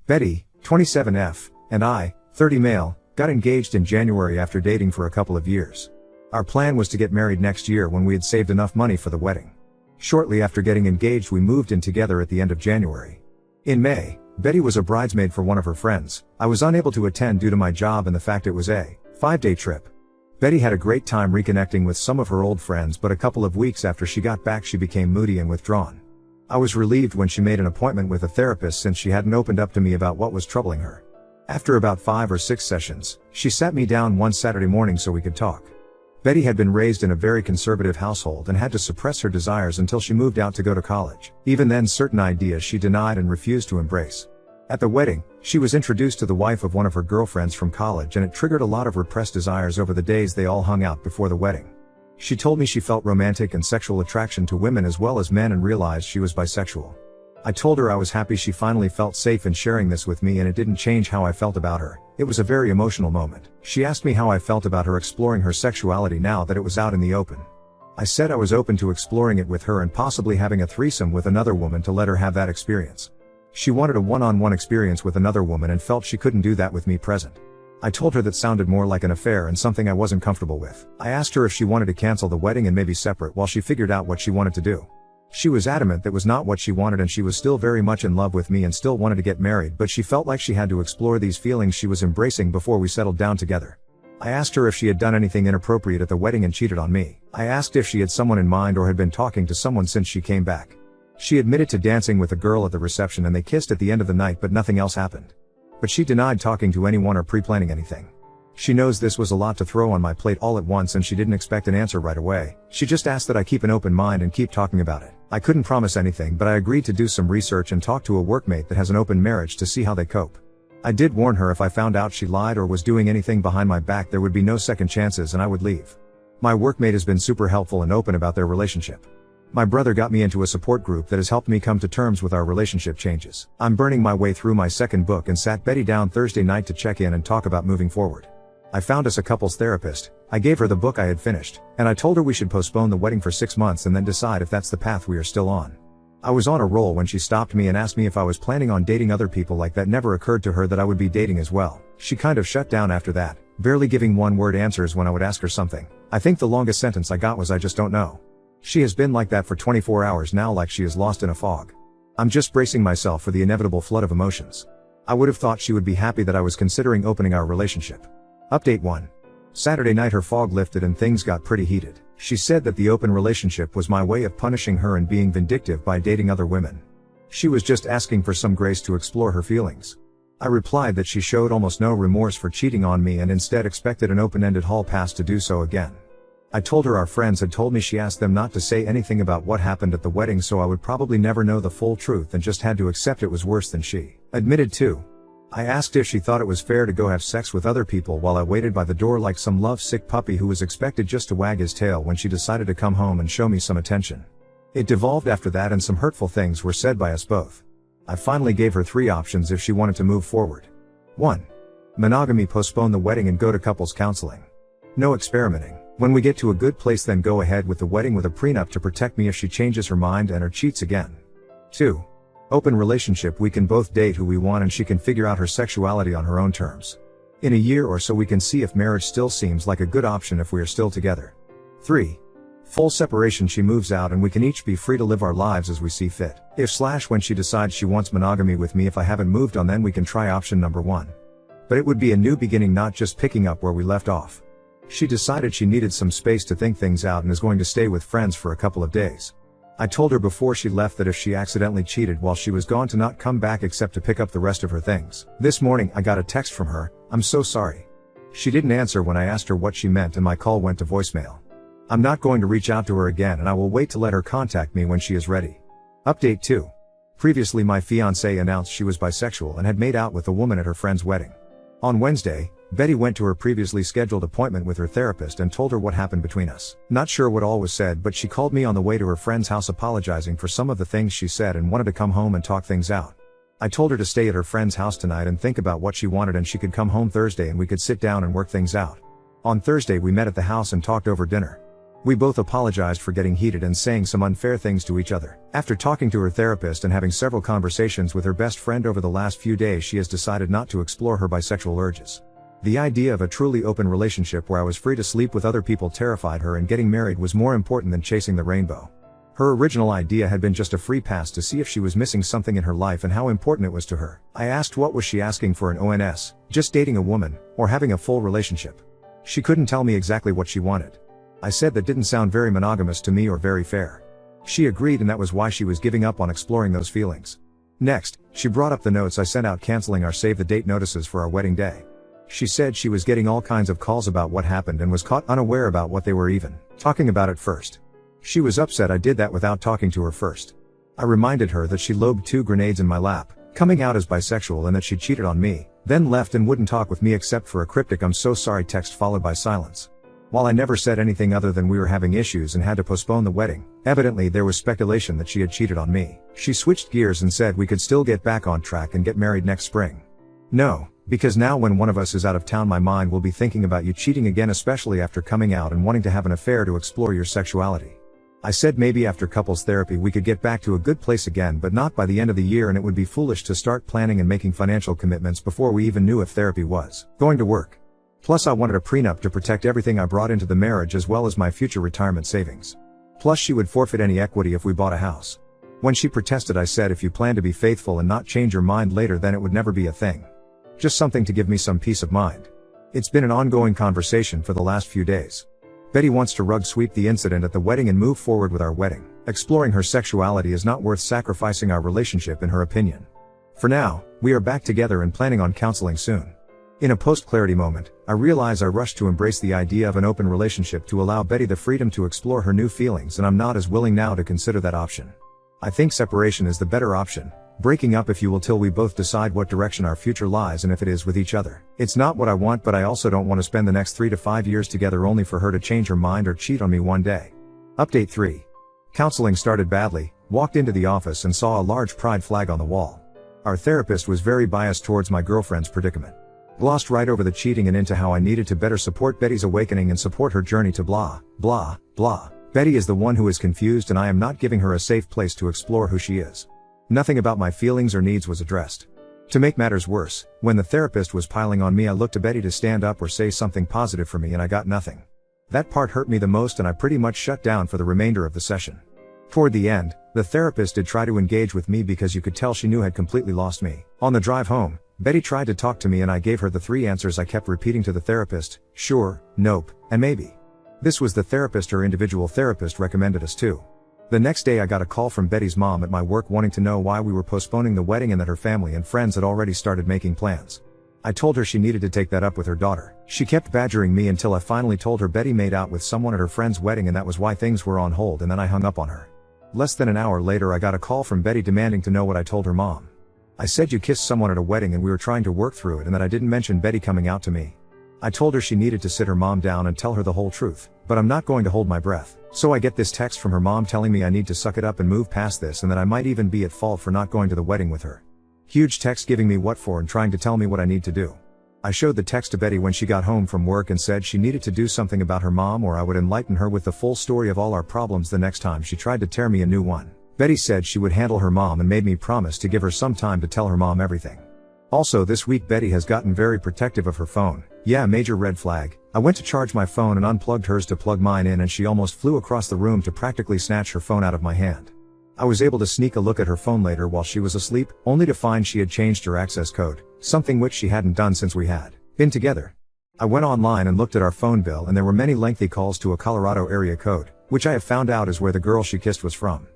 Betty, 27F, and I, 30 male, got engaged in January after dating for a couple of years. Our plan was to get married next year when we had saved enough money for the wedding. Shortly after getting engaged, we moved in together at the end of January. In May, Betty was a bridesmaid for one of her friends. I was unable to attend due to my job and the fact it was a 5-day trip. Betty had a great time reconnecting with some of her old friends, but a couple of weeks after she got back she became moody and withdrawn. I was relieved when she made an appointment with a therapist since she hadn't opened up to me about what was troubling her. After about 5 or 6 sessions, she sat me down one Saturday morning so we could talk. Betty had been raised in a very conservative household and had to suppress her desires until she moved out to go to college. Even then, certain ideas she denied and refused to embrace. At the wedding, she was introduced to the wife of one of her girlfriends from college, and it triggered a lot of repressed desires over the days they all hung out before the wedding. She told me she felt romantic and sexual attraction to women as well as men and realized she was bisexual. I told her I was happy she finally felt safe in sharing this with me, and it didn't change how I felt about her. It was a very emotional moment. She asked me how I felt about her exploring her sexuality now that it was out in the open. I said I was open to exploring it with her and possibly having a threesome with another woman to let her have that experience. She wanted a one-on-one experience with another woman and felt she couldn't do that with me present. I told her that sounded more like an affair and something I wasn't comfortable with. I asked her if she wanted to cancel the wedding and maybe separate while she figured out what she wanted to do. She was adamant that was not what she wanted, and she was still very much in love with me and still wanted to get married, but she felt like she had to explore these feelings she was embracing before we settled down together. I asked her if she had done anything inappropriate at the wedding and cheated on me. I asked if she had someone in mind or had been talking to someone since she came back. She admitted to dancing with a girl at the reception and they kissed at the end of the night, but nothing else happened. But she denied talking to anyone or pre-planning anything. She knows this was a lot to throw on my plate all at once, and she didn't expect an answer right away. She just asked that I keep an open mind and keep talking about it. I couldn't promise anything, but I agreed to do some research and talk to a workmate that has an open marriage to see how they cope. I did warn her if I found out she lied or was doing anything behind my back there would be no second chances and I would leave. My workmate has been super helpful and open about their relationship. My brother got me into a support group that has helped me come to terms with our relationship changes. I'm burning my way through my second book and sat Betty down Thursday night to check in and talk about moving forward. I found us a couples therapist. I gave her the book I had finished, and I told her we should postpone the wedding for 6 months and then decide if that's the path we are still on. I was on a roll when she stopped me and asked me if I was planning on dating other people. Like that never occurred to her that I would be dating as well. She kind of shut down after that, barely giving one-word answers when I would ask her something. I think the longest sentence I got was "I just don't know." She has been like that for 24 hours now, like she is lost in a fog. I'm just bracing myself for the inevitable flood of emotions. I would have thought she would be happy that I was considering opening our relationship. Update 1. Saturday night her fog lifted and things got pretty heated. She said that the open relationship was my way of punishing her and being vindictive by dating other women. She was just asking for some grace to explore her feelings. I replied that she showed almost no remorse for cheating on me and instead expected an open-ended hall pass to do so again. I told her our friends had told me she asked them not to say anything about what happened at the wedding, so I would probably never know the full truth and just had to accept it was worse than she admitted to. I asked if she thought it was fair to go have sex with other people while I waited by the door like some love-sick puppy who was expected just to wag his tail when she decided to come home and show me some attention. It devolved after that and some hurtful things were said by us both. I finally gave her 3 options if she wanted to move forward. 1. Monogamy, postpone the wedding and go to couples counseling. No experimenting. When we get to a good place then go ahead with the wedding with a prenup to protect me if she changes her mind and or cheats again. 2. Open relationship, we can both date who we want and she can figure out her sexuality on her own terms. In a year or so we can see if marriage still seems like a good option if we are still together. 3. Full separation, she moves out and we can each be free to live our lives as we see fit. When she decides she wants monogamy with me if I haven't moved on, then we can try option number 1. But it would be a new beginning, not just picking up where we left off. She decided she needed some space to think things out and is going to stay with friends for a couple of days. I told her before she left that if she accidentally cheated while she was gone to not come back except to pick up the rest of her things. This morning I got a text from her, "I'm so sorry." She didn't answer when I asked her what she meant and my call went to voicemail. I'm not going to reach out to her again and I will wait to let her contact me when she is ready. Update 2. Previously my fiancée announced she was bisexual and had made out with a woman at her friend's wedding. On Wednesday, Betty went to her previously scheduled appointment with her therapist and told her what happened between us. Not sure what all was said, but she called me on the way to her friend's house apologizing for some of the things she said and wanted to come home and talk things out. I told her to stay at her friend's house tonight and think about what she wanted, and she could come home Thursday and we could sit down and work things out. On Thursday we met at the house and talked over dinner. We both apologized for getting heated and saying some unfair things to each other. After talking to her therapist and having several conversations with her best friend over the last few days, she has decided not to explore her bisexual urges. The idea of a truly open relationship where I was free to sleep with other people terrified her, and getting married was more important than chasing the rainbow. Her original idea had been just a free pass to see if she was missing something in her life and how important it was to her. I asked what was she asking for an ONS, just dating a woman, or having a full relationship. She couldn't tell me exactly what she wanted. I said that didn't sound very monogamous to me or very fair. She agreed, and that was why she was giving up on exploring those feelings. Next, she brought up the notes I sent out canceling our save the date notices for our wedding day. She said she was getting all kinds of calls about what happened and was caught unaware about what they were even talking about at first. She was upset I did that without talking to her first. I reminded her that she lobbed 2 grenades in my lap, coming out as bisexual, and that she cheated on me, then left and wouldn't talk with me except for a cryptic "I'm so sorry" text followed by silence. While I never said anything other than we were having issues and had to postpone the wedding, evidently there was speculation that she had cheated on me. She switched gears and said we could still get back on track and get married next spring. No, because now when one of us is out of town, my mind will be thinking about you cheating again, especially after coming out and wanting to have an affair to explore your sexuality. I said maybe after couples therapy we could get back to a good place again, but not by the end of the year, and it would be foolish to start planning and making financial commitments before we even knew if therapy was going to work. Plus I wanted a prenup to protect everything I brought into the marriage as well as my future retirement savings. Plus she would forfeit any equity if we bought a house. When she protested, I said if you plan to be faithful and not change your mind later, then it would never be a thing. Just something to give me some peace of mind. It's been an ongoing conversation for the last few days. Betty wants to rug sweep the incident at the wedding and move forward with our wedding. Exploring her sexuality is not worth sacrificing our relationship, in her opinion. For now, we are back together and planning on counseling soon. In a post-clarity moment, I realize I rushed to embrace the idea of an open relationship to allow Betty the freedom to explore her new feelings, and I'm not as willing now to consider that option. I think separation is the better option, breaking up if you will, till we both decide what direction our future lies and if it is with each other. It's not what I want, but I also don't want to spend the next 3 to 5 years together only for her to change her mind or cheat on me one day. Update 3. Counseling started badly. Walked into the office and saw a large pride flag on the wall. Our therapist was very biased towards my girlfriend's predicament. Glossed right over the cheating and into how I needed to better support Betty's awakening and support her journey to blah, blah, blah. Betty is the one who is confused, and I am not giving her a safe place to explore who she is. Nothing about my feelings or needs was addressed. To make matters worse, when the therapist was piling on me, I looked to Betty to stand up or say something positive for me, and I got nothing. That part hurt me the most, and I pretty much shut down for the remainder of the session. Toward the end, the therapist did try to engage with me because you could tell she knew I had completely lost me. On the drive home, Betty tried to talk to me and I gave her the 3 answers I kept repeating to the therapist: sure, nope, and maybe. This was the therapist her individual therapist recommended us to. The next day I got a call from Betty's mom at my work wanting to know why we were postponing the wedding and that her family and friends had already started making plans. I told her she needed to take that up with her daughter. She kept badgering me until I finally told her Betty made out with someone at her friend's wedding and that was why things were on hold, and then I hung up on her. Less than an hour later I got a call from Betty demanding to know what I told her mom. I said you kissed someone at a wedding and we were trying to work through it, and that I didn't mention Betty coming out to me. I told her she needed to sit her mom down and tell her the whole truth, but I'm not going to hold my breath. So I get this text from her mom telling me I need to suck it up and move past this, and that I might even be at fault for not going to the wedding with her. Huge text giving me what for and trying to tell me what I need to do. I showed the text to Betty when she got home from work and said she needed to do something about her mom or I would enlighten her with the full story of all our problems the next time she tried to tear me a new one. Betty said she would handle her mom and made me promise to give her some time to tell her mom everything. Also this week Betty has gotten very protective of her phone. Yeah, major red flag. I went to charge my phone and unplugged hers to plug mine in, and she almost flew across the room to practically snatch her phone out of my hand. I was able to sneak a look at her phone later while she was asleep, only to find she had changed her access code, something which she hadn't done since we had been together. I went online and looked at our phone bill, and there were many lengthy calls to a Colorado area code, which I have found out is where the girl she kissed was from.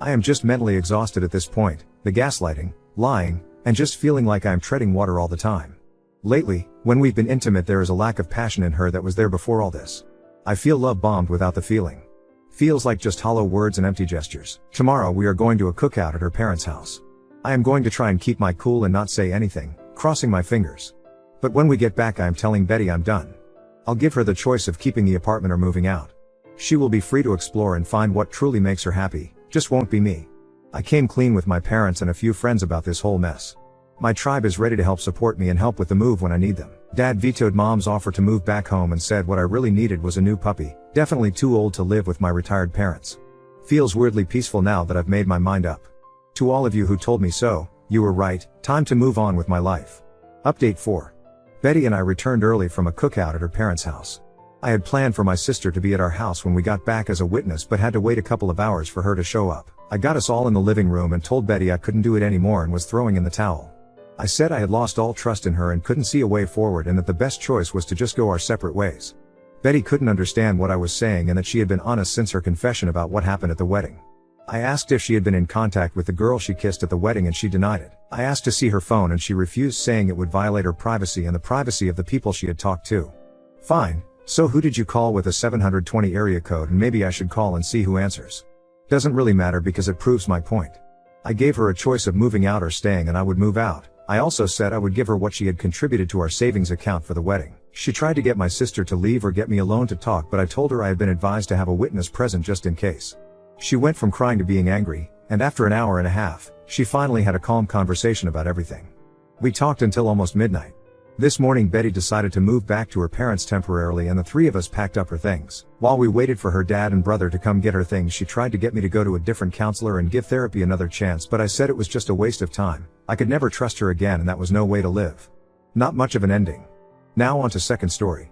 I am just mentally exhausted at this point, the gaslighting, lying, and just feeling like I am treading water all the time. Lately, when we've been intimate, there is a lack of passion in her that was there before all this. I feel love bombed without the feeling. Feels like just hollow words and empty gestures. Tomorrow we are going to a cookout at her parents' house. I am going to try and keep my cool and not say anything, crossing my fingers. But when we get back I am telling Betty I'm done. I'll give her the choice of keeping the apartment or moving out. She will be free to explore and find what truly makes her happy, just won't be me. I came clean with my parents and a few friends about this whole mess. My tribe is ready to help support me and help with the move when I need them. Dad vetoed Mom's offer to move back home and said what I really needed was a new puppy, definitely too old to live with my retired parents. Feels weirdly peaceful now that I've made my mind up. To all of you who told me so, you were right, time to move on with my life. Update 4. Betty and I returned early from a cookout at her parents' house. I had planned for my sister to be at our house when we got back as a witness but had to wait a couple of hours for her to show up. I got us all in the living room and told Betty I couldn't do it anymore and was throwing in the towel. I said I had lost all trust in her and couldn't see a way forward and that the best choice was to just go our separate ways. Betty couldn't understand what I was saying and that she had been honest since her confession about what happened at the wedding. I asked if she had been in contact with the girl she kissed at the wedding and she denied it. I asked to see her phone and she refused, saying it would violate her privacy and the privacy of the people she had talked to. Fine, so who did you call with a 720 area code, and maybe I should call and see who answers. Doesn't really matter because it proves my point. I gave her a choice of moving out or staying and I would move out. I also said I would give her what she had contributed to our savings account for the wedding. She tried to get my sister to leave or get me alone to talk, but I told her I had been advised to have a witness present just in case. She went from crying to being angry, and after an hour and a half, she finally had a calm conversation about everything. We talked until almost midnight. This morning Betty decided to move back to her parents temporarily and the three of us packed up her things. While we waited for her dad and brother to come get her things, she tried to get me to go to a different counselor and give therapy another chance, but I said it was just a waste of time. I could never trust her again and that was no way to live. Not much of an ending. Now on to second story.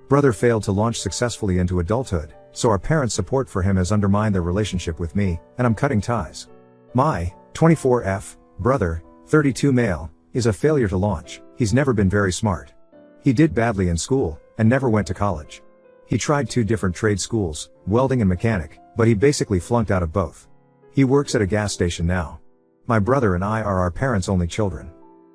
Brother failed to launch successfully into adulthood, so our parents' support for him has undermined their relationship with me, and I'm cutting ties. My 24F brother, 32 male, is a failure to launch. He's never been very smart. He did badly in school, and never went to college. He tried 2 different trade schools, welding and mechanic, but he basically flunked out of both. He works at a gas station now. My brother and I are our parents' only children.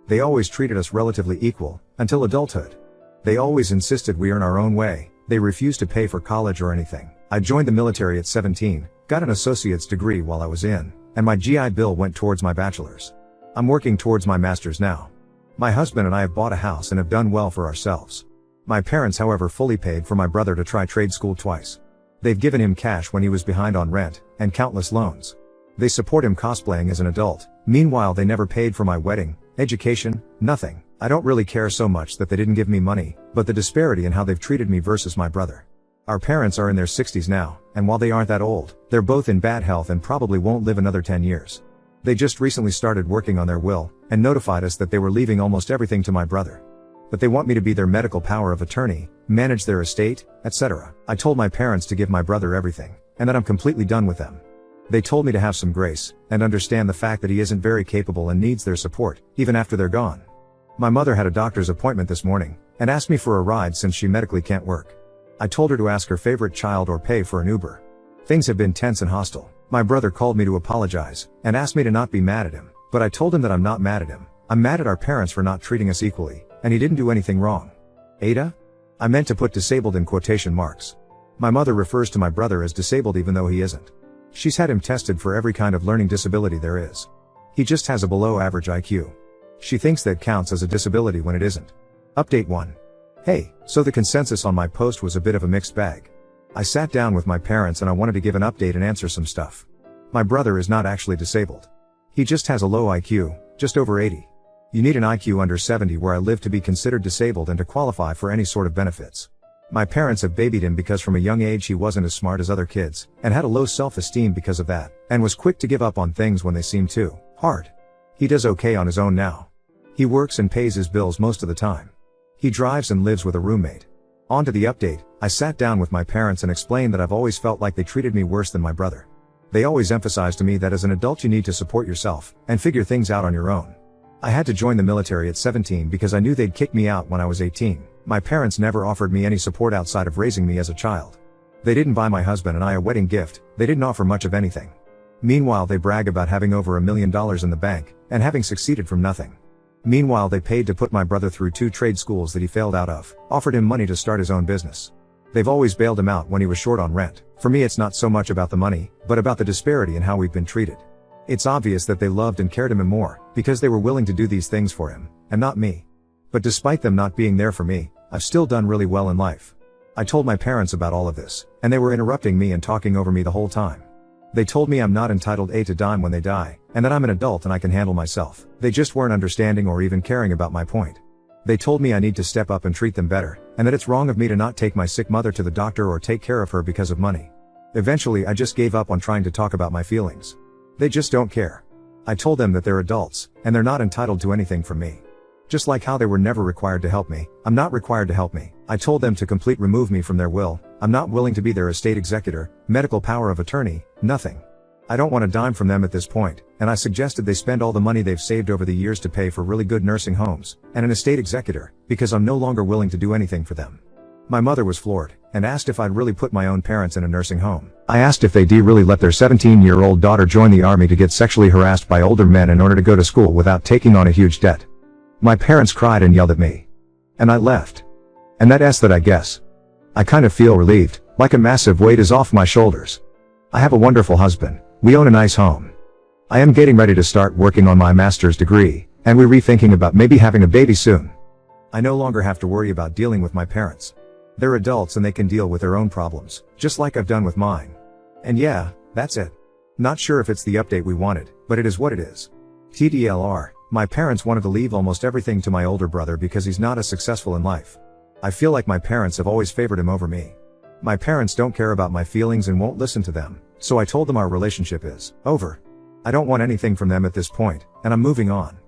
They always treated us relatively equal, until adulthood. They always insisted we earn our own way. They refused to pay for college or anything. I joined the military at 17, got an associate's degree while I was in, and my GI Bill went towards my bachelor's. I'm working towards my master's now. My husband and I have bought a house and have done well for ourselves. My parents, however, fully paid for my brother to try trade school twice. They've given him cash when he was behind on rent, and countless loans. They support him cosplaying as an adult. Meanwhile, they never paid for my wedding, education, nothing. I don't really care so much that they didn't give me money, but the disparity in how they've treated me versus my brother. Our parents are in their 60s now, and while they aren't that old, they're both in bad health and probably won't live another 10 years. They just recently started working on their will, and notified us that they were leaving almost everything to my brother. But they want me to be their medical power of attorney, manage their estate, etc. I told my parents to give my brother everything, and that I'm completely done with them. They told me to have some grace, and understand the fact that he isn't very capable and needs their support, even after they're gone. My mother had a doctor's appointment this morning, and asked me for a ride since she medically can't work. I told her to ask her favorite child or pay for an Uber. Things have been tense and hostile. My brother called me to apologize, and asked me to not be mad at him, but I told him that I'm not mad at him. I'm mad at our parents for not treating us equally, and he didn't do anything wrong. Ada? I meant to put disabled in quotation marks. My mother refers to my brother as disabled even though he isn't. She's had him tested for every kind of learning disability there is. He just has a below average IQ. She thinks that counts as a disability when it isn't. Update 1. Hey, so the consensus on my post was a bit of a mixed bag. I sat down with my parents and I wanted to give an update and answer some stuff. My brother is not actually disabled. He just has a low IQ, just over 80. You need an IQ under 70 where I live to be considered disabled and to qualify for any sort of benefits. My parents have babied him because from a young age he wasn't as smart as other kids, and had a low self-esteem because of that, and was quick to give up on things when they seemed too hard. He does okay on his own now. He works and pays his bills most of the time. He drives and lives with a roommate. On to the update. I sat down with my parents and explained that I've always felt like they treated me worse than my brother. They always emphasized to me that as an adult you need to support yourself, and figure things out on your own. I had to join the military at 17 because I knew they'd kick me out when I was 18. My parents never offered me any support outside of raising me as a child. They didn't buy my husband and I a wedding gift, they didn't offer much of anything. Meanwhile they brag about having over $1 million in the bank, and having succeeded from nothing. Meanwhile they paid to put my brother through 2 trade schools that he failed out of, offered him money to start his own business. They've always bailed him out when he was short on rent. For me it's not so much about the money, but about the disparity in how we've been treated. It's obvious that they loved and cared him more, because they were willing to do these things for him, and not me. But despite them not being there for me, I've still done really well in life. I told my parents about all of this, and they were interrupting me and talking over me the whole time. They told me I'm not entitled to dime when they die, and that I'm an adult and I can handle myself. They just weren't understanding or even caring about my point. They told me I need to step up and treat them better, and that it's wrong of me to not take my sick mother to the doctor or take care of her because of money. Eventually I just gave up on trying to talk about my feelings. They just don't care. I told them that they're adults, and they're not entitled to anything from me. Just like how they were never required to help me, I'm not required to help me. I told them to completely remove me from their will. I'm not willing to be their estate executor, medical power of attorney, nothing. I don't want a dime from them at this point, and I suggested they spend all the money they've saved over the years to pay for really good nursing homes, and an estate executor, because I'm no longer willing to do anything for them. My mother was floored, and asked if I'd really put my own parents in a nursing home. I asked if they'd really let their 17-year-old daughter join the army to get sexually harassed by older men in order to go to school without taking on a huge debt. My parents cried and yelled at me. And I left. And that's that, I guess. I kind of feel relieved, like a massive weight is off my shoulders. I have a wonderful husband. We own a nice home. I am getting ready to start working on my master's degree, and we're rethinking about maybe having a baby soon. I no longer have to worry about dealing with my parents. They're adults and they can deal with their own problems, just like I've done with mine. And yeah, that's it. Not sure if it's the update we wanted, but it is what it is. TDLR, my parents wanted to leave almost everything to my older brother because he's not as successful in life. I feel like my parents have always favored him over me. My parents don't care about my feelings and won't listen to them, so I told them our relationship is over. I don't want anything from them at this point, and I'm moving on.